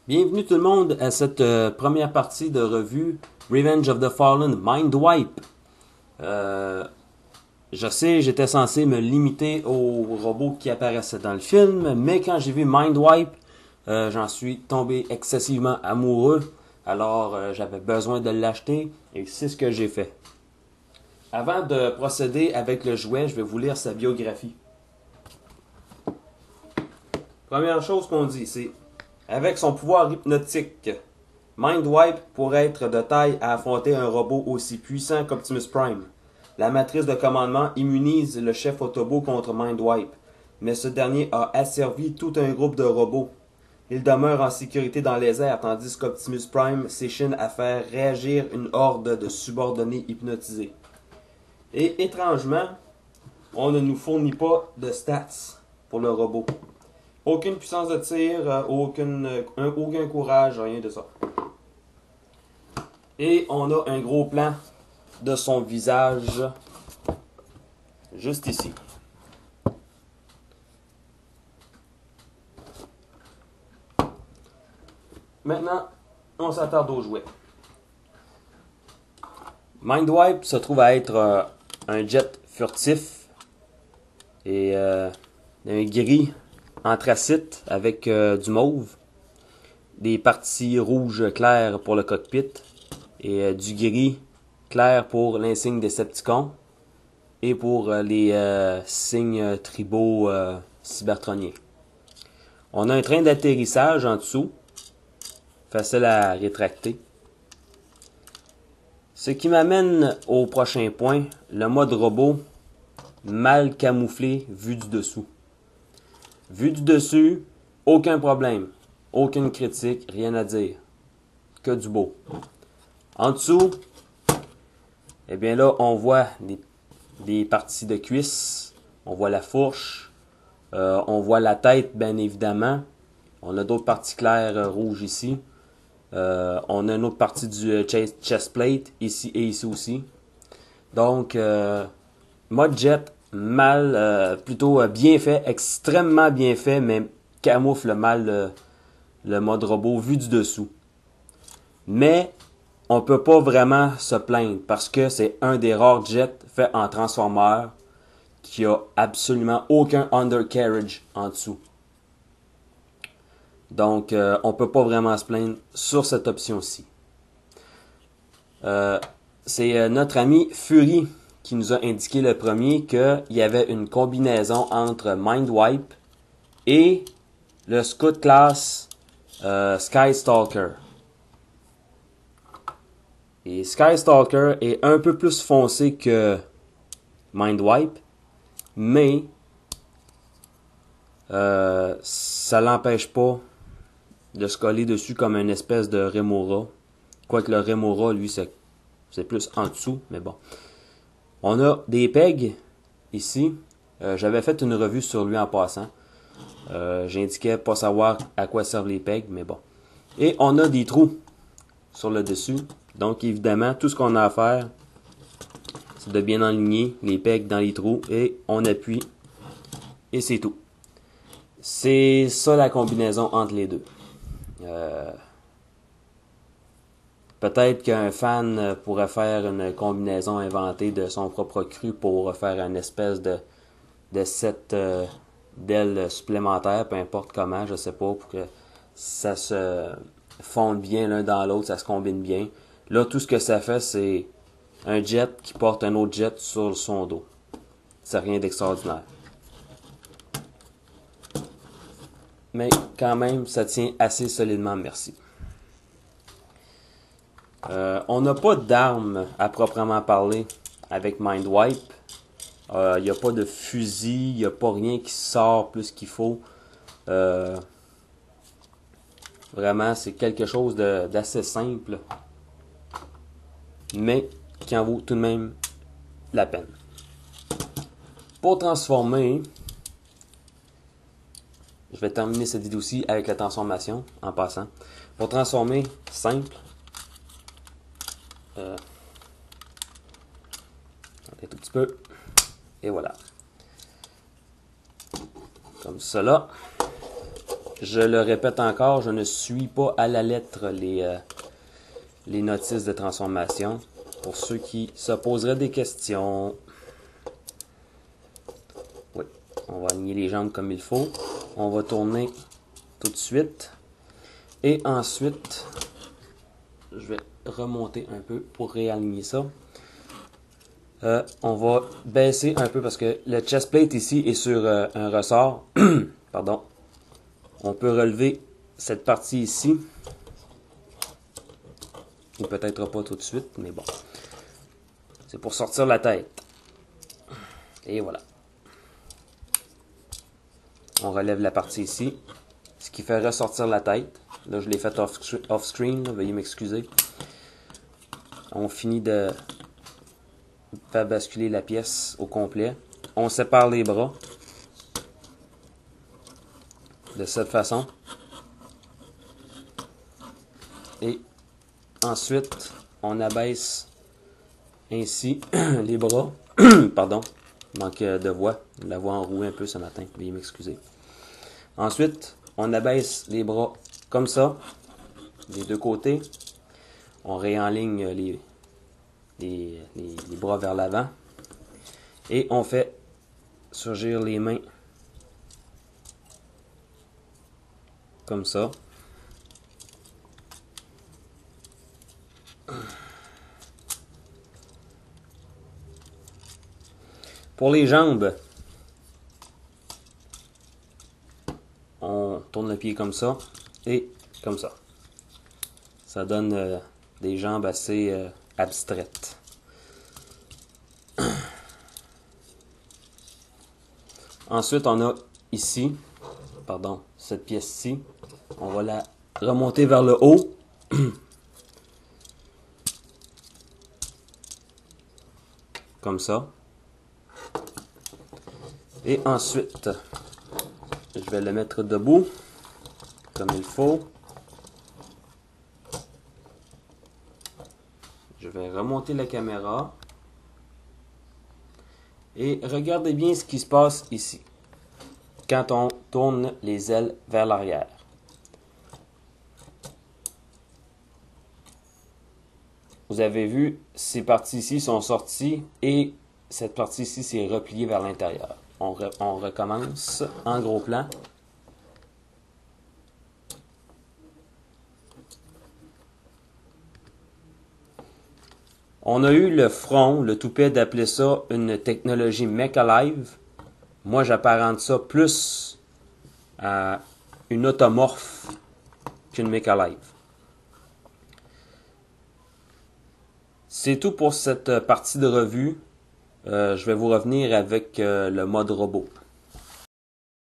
Bienvenue tout le monde à cette première partie de revue Revenge of the Fallen Mind Wipe. Je sais, j'étais censé me limiter aux robots qui apparaissaient dans le film, mais quand j'ai vu Mind Wipe, j'en suis tombé excessivement amoureux. Alors j'avais besoin de l'acheter et c'est ce que j'ai fait. Avant de procéder avec le jouet, je vais vous lire sa biographie. Première chose qu'on dit, c'est avec son pouvoir hypnotique, Mindwipe pourrait être de taille à affronter un robot aussi puissant qu'Optimus Prime. La matrice de commandement immunise le chef Autobot contre Mindwipe, mais ce dernier a asservi tout un groupe de robots. Il demeure en sécurité dans les airs tandis qu'Optimus Prime s'échine à faire réagir une horde de subordonnés hypnotisés. Et étrangement, on ne nous fournit pas de stats pour le robot. Aucune puissance de tir, aucun courage, rien de ça. Et on a un gros plan de son visage juste ici. Maintenant, on s'attarde aux jouets. Mindwipe se trouve à être un jet furtif et un gris anthracite avec du mauve, des parties rouges claires pour le cockpit et du gris clair pour l'insigne des Decepticons et pour les signes tribaux cybertroniens. On a un train d'atterrissage en dessous, facile à rétracter. Ce qui m'amène au prochain point, le mode robot mal camouflé vu du dessous. Vu du dessus, aucun problème, aucune critique, rien à dire, que du beau. En dessous, eh bien là, on voit des parties de cuisses, on voit la fourche, on voit la tête, bien évidemment. On a d'autres parties claires rouges ici. On a une autre partie du chest plate, ici et ici aussi. Donc, mode jet, plutôt bien fait, extrêmement bien fait, mais camoufle mal le mode robot vu du dessous. Mais on peut pas vraiment se plaindre parce que c'est un des rares jets faits en Transformer qui a absolument aucun undercarriage en dessous. Donc, on peut pas vraiment se plaindre sur cette option-ci. C'est notre ami Fury qui nous a indiqué le premier qu'il y avait une combinaison entre Mindwipe et le Scout Class Skystalker. Et Skystalker est un peu plus foncé que Mindwipe, mais ça l'empêche pas de se coller dessus comme une espèce de Remora. Quoique le Remora, lui, c'est plus en dessous, mais bon. On a des pegs ici. J'avais fait une revue sur lui en passant. J'indiquais pas savoir à quoi servent les pegs, mais bon. Et on a des trous sur le dessus. Donc évidemment, tout ce qu'on a à faire, c'est de bien aligner les pegs dans les trous et on appuie et c'est tout. C'est ça la combinaison entre les deux. Peut-être qu'un fan pourrait faire une combinaison inventée de son propre cru pour faire une espèce de set d'ailes supplémentaires, peu importe comment, je sais pas, pour que ça se fonde bien l'un dans l'autre, ça se combine bien. Là, tout ce que ça fait, c'est un jet qui porte un autre jet sur son dos. C'est rien d'extraordinaire. Mais quand même, ça tient assez solidement, merci. On n'a pas d'armes à proprement parler avec Mindwipe. Il n'y a pas de fusil, il n'y a pas rien qui sort plus qu'il faut. Vraiment, c'est quelque chose d'assez simple, mais qui en vaut tout de même la peine. Pour transformer, je vais terminer cette vidéo-ci avec la transformation en passant. Pour transformer, simple. Un tout petit peu. Et voilà. Comme cela. je le répète encore, je ne suis pas à la lettre les notices de transformation. Pour ceux qui se poseraient des questions. Oui, on va aligner les jambes comme il faut. On va tourner tout de suite. Et ensuite, je vais remonter un peu pour réaligner ça. On va baisser un peu parce que le chest plate ici est sur un ressort. Pardon. On peut relever cette partie ici. Ou peut-être pas tout de suite, mais bon. C'est pour sortir la tête. Et voilà. On relève la partie ici. Ce qui fait ressortir la tête. Là, je l'ai fait off-screen. Veuillez m'excuser. On finit de faire basculer la pièce au complet. On sépare les bras. De cette façon. Et ensuite, on abaisse ainsi les bras. Pardon, manque de voix. La voix enrouée un peu ce matin. Veuillez m'excuser. Ensuite, on abaisse les bras comme ça, des deux côtés. On réenligne les bras vers l'avant. Et on fait surgir les mains comme ça. Pour les jambes, on tourne le pied comme ça et comme ça. Ça donne des jambes assez abstraites. Ensuite, on a ici, pardon, cette pièce-ci. On va la remonter vers le haut. Comme ça. Et ensuite, je vais le mettre debout, comme il faut. Je vais remonter la caméra. Et regardez bien ce qui se passe ici. Quand on tourne les ailes vers l'arrière. Vous avez vu, ces parties ici sont sorties et cette partie ici s'est repliée vers l'intérieur. On recommence en gros plan. On a eu le front, le toupet d'appeler ça une technologie Mech Alive. Moi, j'apparente ça plus à une automorphe qu'une Mech Alive. C'est tout pour cette partie de revue. Je vais vous revenir avec le mode robot.